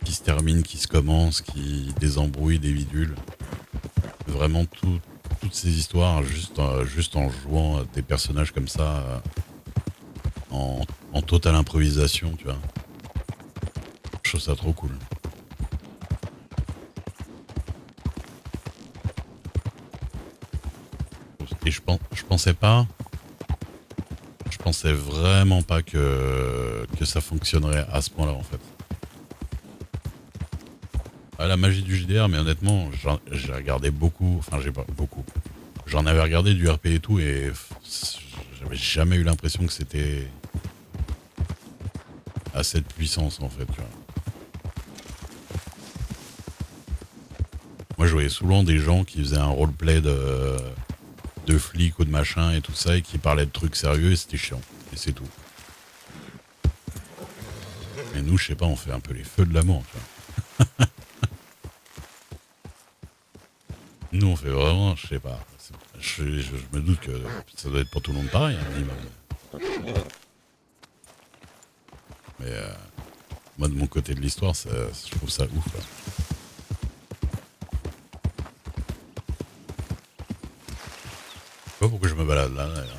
qui se termine, qui se commence, qui désembrouille des bidules. Vraiment toutes ces histoires juste en jouant des personnages comme ça en, en totale improvisation, tu vois. Je trouve ça trop cool. Et je pensais vraiment pas que ça fonctionnerait à ce point-là en fait. Ah, la magie du JDR, mais honnêtement, j'ai regardé beaucoup, enfin j'ai pas beaucoup. J'en avais regardé du RP et tout et j'avais jamais eu l'impression que c'était à cette puissance en fait, tu vois. Moi je voyais souvent des gens qui faisaient un roleplay de flics ou de machin et tout ça et qui parlaient de trucs sérieux et c'était chiant. Et c'est tout. Mais nous, je sais pas, on fait un peu les feux de l'amour, tu vois. Nous, on fait vraiment, je sais pas. Je me doute que ça doit être pour tout le monde pareil, un minimum. Mais moi, de mon côté de l'histoire, je trouve ça ouf. Quoi. Je sais pas pourquoi je me balade là. D'ailleurs.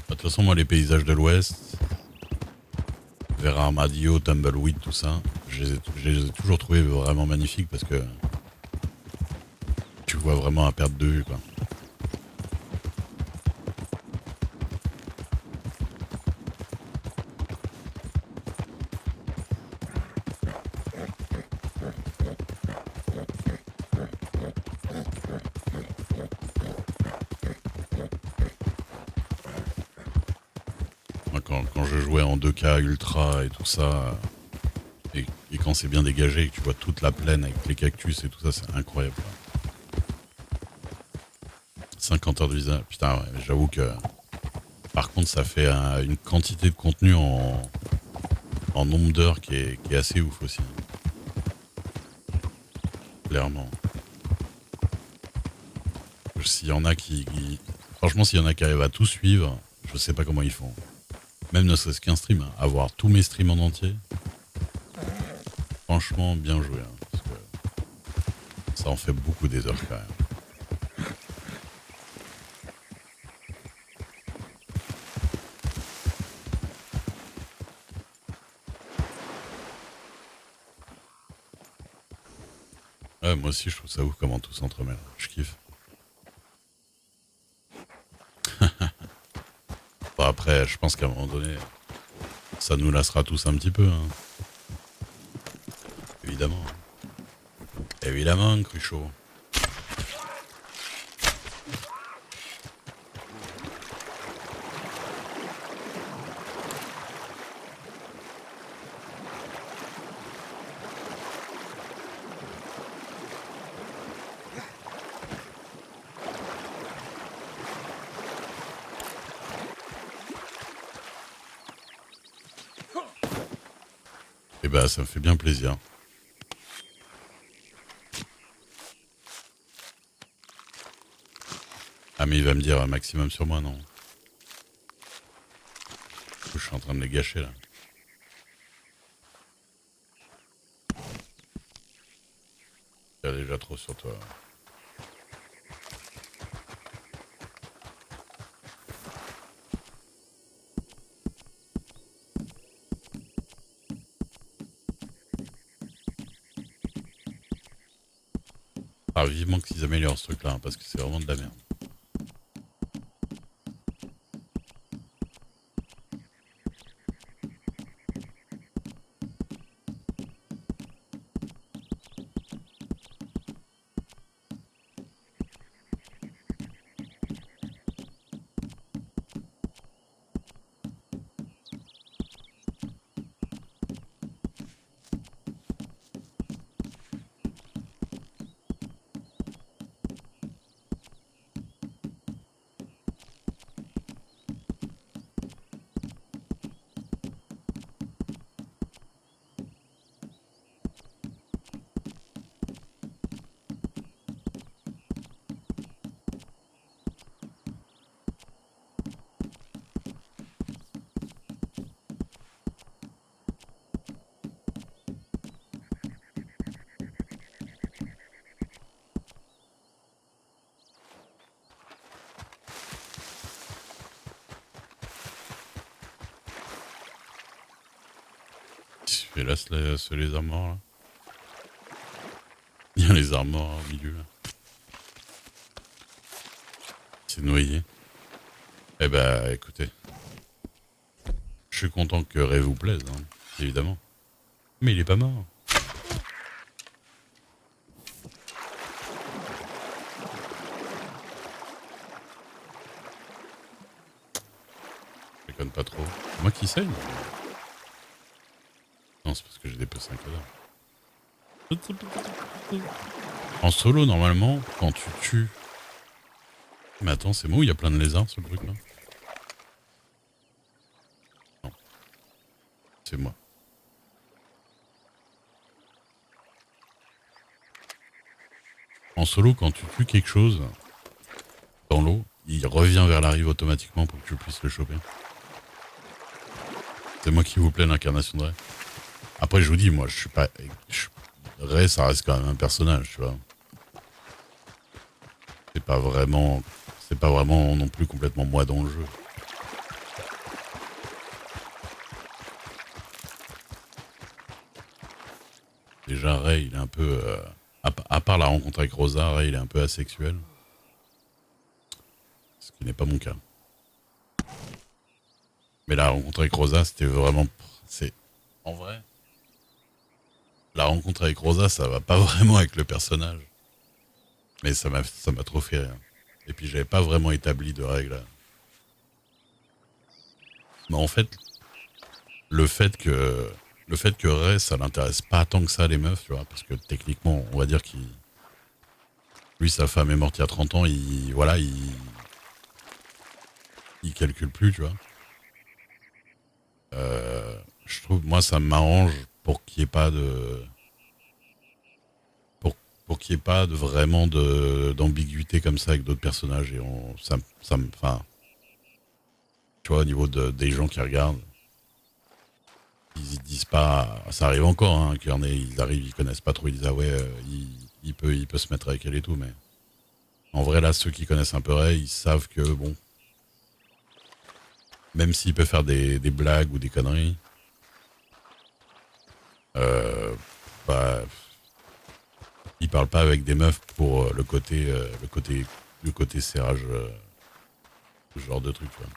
De toute façon, moi, les paysages de l'Ouest, vers Armadillo, Tumbleweed, tout ça, je les ai toujours trouvés vraiment magnifiques parce que tu vois vraiment à perte de vue, quoi. Moi, quand je jouais en 2K ultra et tout ça, et quand c'est bien dégagé et que tu vois toute la plaine avec les cactus et tout ça, c'est incroyable. Quoi. 50 heures de visa, putain, ouais, j'avoue que par contre, ça fait une quantité de contenu en nombre d'heures qui est assez ouf aussi, clairement. S'il y en a franchement, s'il y en a qui arrivent à tout suivre, je sais pas comment ils font. Même ne serait-ce qu'un stream, hein, avoir tous mes streams en entier, franchement, bien joué. Hein, parce que ça en fait beaucoup des heures quand même. Ouais, moi aussi, je trouve ça ouf comment tout s'entremêle. Je kiffe. Bon, après, je pense qu'à un moment donné, ça nous lassera tous un petit peu. Hein. Évidemment. Évidemment, Cruchot. Eh ben, ça me fait bien plaisir. Ah, mais il va me dire un maximum sur moi, non? Je suis en train de les gâcher, là. Il y a déjà trop sur toi. Ah, vivement qu'ils améliorent ce truc-là, hein, parce que c'est vraiment de la merde. Et là, c'est les armores, là. Il y a les armores au milieu, là. C'est noyé. Eh ben, écoutez. Je suis content que Ray vous plaise, hein, évidemment. Mais il est pas mort. Je déconne pas trop. C'est moi qui saigne. Non, c'est parce que j'ai dépecé un cadavre. En solo, normalement, quand tu tues... Mais attends, c'est moi ou il y a plein de lézards sur le truc là? Non, c'est moi. En solo, quand tu tues quelque chose dans l'eau, il revient vers la rive automatiquement pour que tu puisses le choper. C'est moi qui vous plaît l'incarnation de Ray. Après, je vous dis, moi, je suis pas... Ray, ça reste quand même un personnage, tu vois. C'est pas vraiment... C'est pas vraiment non plus complètement moi dans le jeu. Déjà, Ray, il est un peu... à part la rencontre avec Rosa, Ray, il est un peu asexuel. Ce qui n'est pas mon cas. Mais la rencontre avec Rosa, c'était vraiment... C'est... En vrai, la rencontre avec Rosa, ça va pas vraiment avec le personnage. Mais ça m'a trop fait rire. Et puis j'avais pas vraiment établi de règles. Mais en fait, le fait que Ray, ça l'intéresse pas tant que ça les meufs, tu vois, parce que techniquement, on va dire qu'il... Lui, sa femme est morte il y a 30 ans, il calcule plus, tu vois. Je trouve, moi, ça m'arrange pour qu'il n'y ait pas de... Pour qu'il n'y ait pas de vraiment d'ambiguïté comme ça avec d'autres personnages. Et ça me... Enfin, tu vois, au niveau des gens qui regardent, ils disent pas... Ça arrive encore, hein, qu'il y en ait, ils arrivent, ils connaissent pas trop, ils disent, ah ouais, il peut se mettre avec elle et tout, mais... En vrai, là, ceux qui connaissent un peu Ray, ils savent que, bon... Même s'il peut faire des blagues ou des conneries, euh, bah... Il parle pas avec des meufs pour le côté serrage, ce genre de truc, tu vois.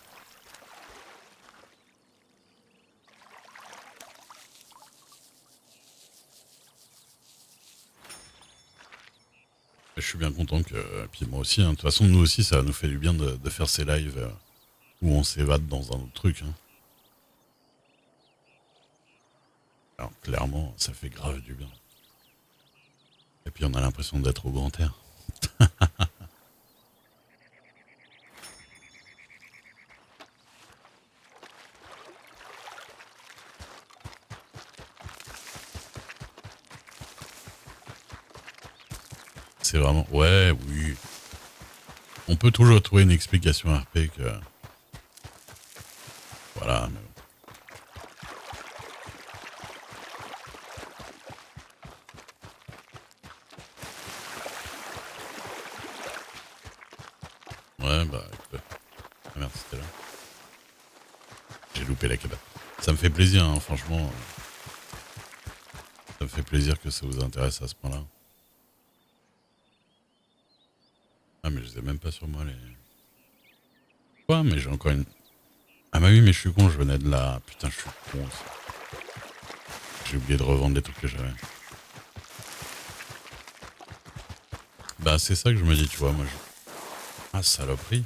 Je suis bien content que, puis moi aussi, hein. De toute façon, nous aussi, ça nous fait du bien de faire ces lives où on s'évade dans un autre truc, hein. Alors, clairement, ça fait grave du bien. Et puis, on a l'impression d'être au grand air. C'est vraiment... Ouais, oui. On peut toujours trouver une explication RP que... Voilà, mais... Ouais, bah, écoute. Ah merde, c'était là. J'ai loupé la cabane. Ça me fait plaisir, hein, franchement. Ça me fait plaisir que ça vous intéresse à ce point-là. Ah, mais je les ai même pas sur moi, les... Quoi? Mais j'ai encore une... Ah bah oui, mais je suis con, je venais de là. Putain, je suis con aussi. J'ai oublié de revendre les trucs que j'avais. Bah, c'est ça que je me dis, tu vois, moi, je... Ah, saloperie.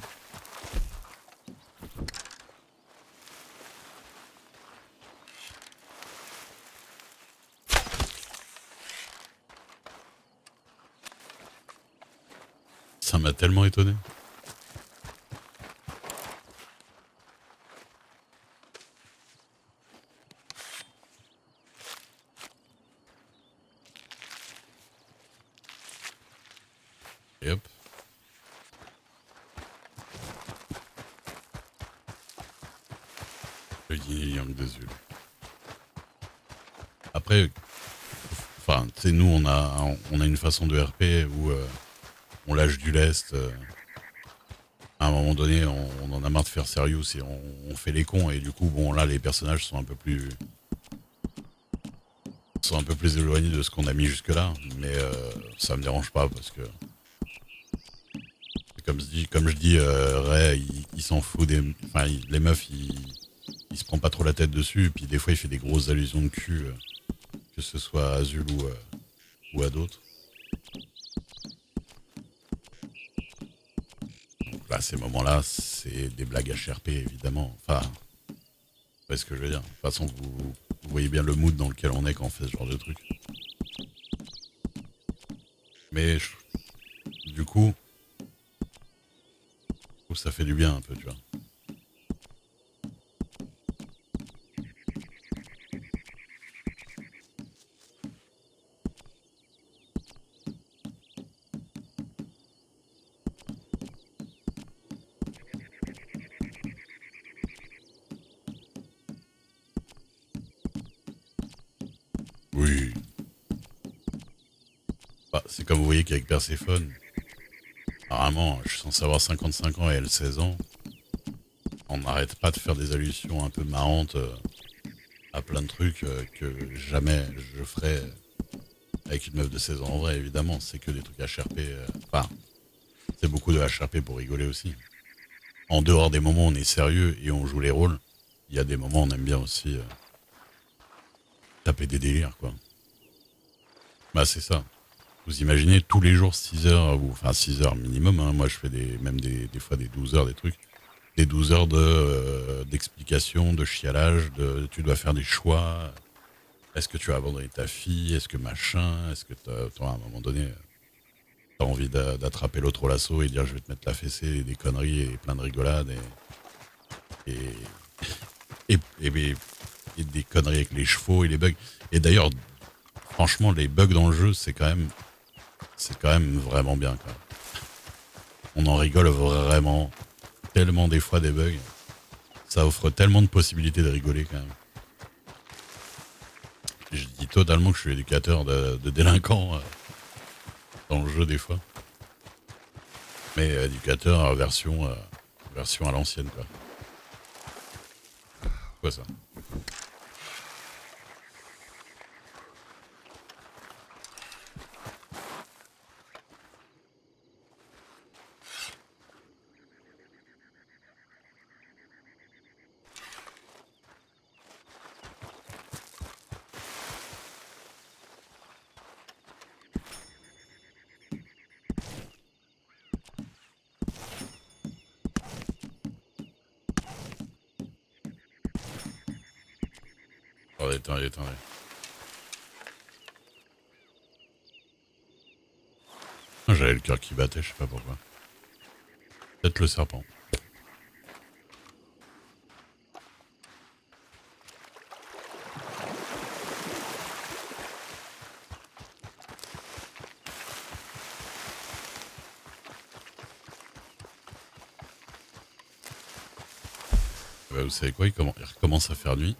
Ça m'a tellement étonné. Et hop. Le yin et yang des yeux. Après, enfin, tu sais, nous, on a une façon de RP où on lâche du lest. À un moment donné, on en a marre de faire sérieux et on fait les cons. Et du coup, bon, là, les personnages sont un peu plus... sont un peu plus éloignés de ce qu'on a mis jusque-là, mais ça me dérange pas parce que, comme je dis, Ray, il s'en fout des. Enfin, les meufs, il se prend pas trop la tête dessus, et puis des fois, il fait des grosses allusions de cul, que ce soit à Azul ou à d'autres. Donc là, ces moments-là, c'est des blagues HRP, évidemment. Enfin, vous voyez ce que je veux dire. De toute façon, vous voyez bien le mood dans lequel on est quand on fait ce genre de truc. Mais du coup, je trouve que ça fait du bien un peu, tu vois. Oui. Bah, c'est comme vous voyez qu'avec Perséphone, apparemment, je suis censé avoir 55 ans et elle 16 ans. On n'arrête pas de faire des allusions un peu marrantes à plein de trucs que jamais je ferais avec une meuf de 16 ans en vrai, évidemment. C'est que des trucs HRP. Enfin, c'est beaucoup de HRP pour rigoler aussi. En dehors des moments où on est sérieux et on joue les rôles, il y a des moments où on aime bien aussi taper des délires, quoi. Bah, c'est ça. Vous imaginez tous les jours 6 heures, ou enfin 6 heures minimum, hein. Moi je fais même des fois des 12 heures, des trucs. Des 12 heures d'explication, de chialage, de tu dois faire des choix. Est-ce que tu vas abandonner ta fille? Est-ce que machin? Est-ce que toi, à un moment donné, t'as envie d'attraper l'autre au lasso et dire je vais te mettre la fessée et des conneries et plein de rigolades et, et des conneries avec les chevaux et les bugs. Et d'ailleurs, franchement, les bugs dans le jeu, c'est quand même vraiment bien, quoi. On en rigole vraiment tellement des fois des bugs. Ça offre tellement de possibilités de rigoler quand même. Je dis totalement que je suis éducateur de délinquants dans le jeu des fois. Mais éducateur version à l'ancienne, quoi. Quoi ça? Attendez. J'avais le cœur qui battait, je sais pas pourquoi. Peut-être le serpent. Bah, vous savez quoi, il recommence à faire nuit.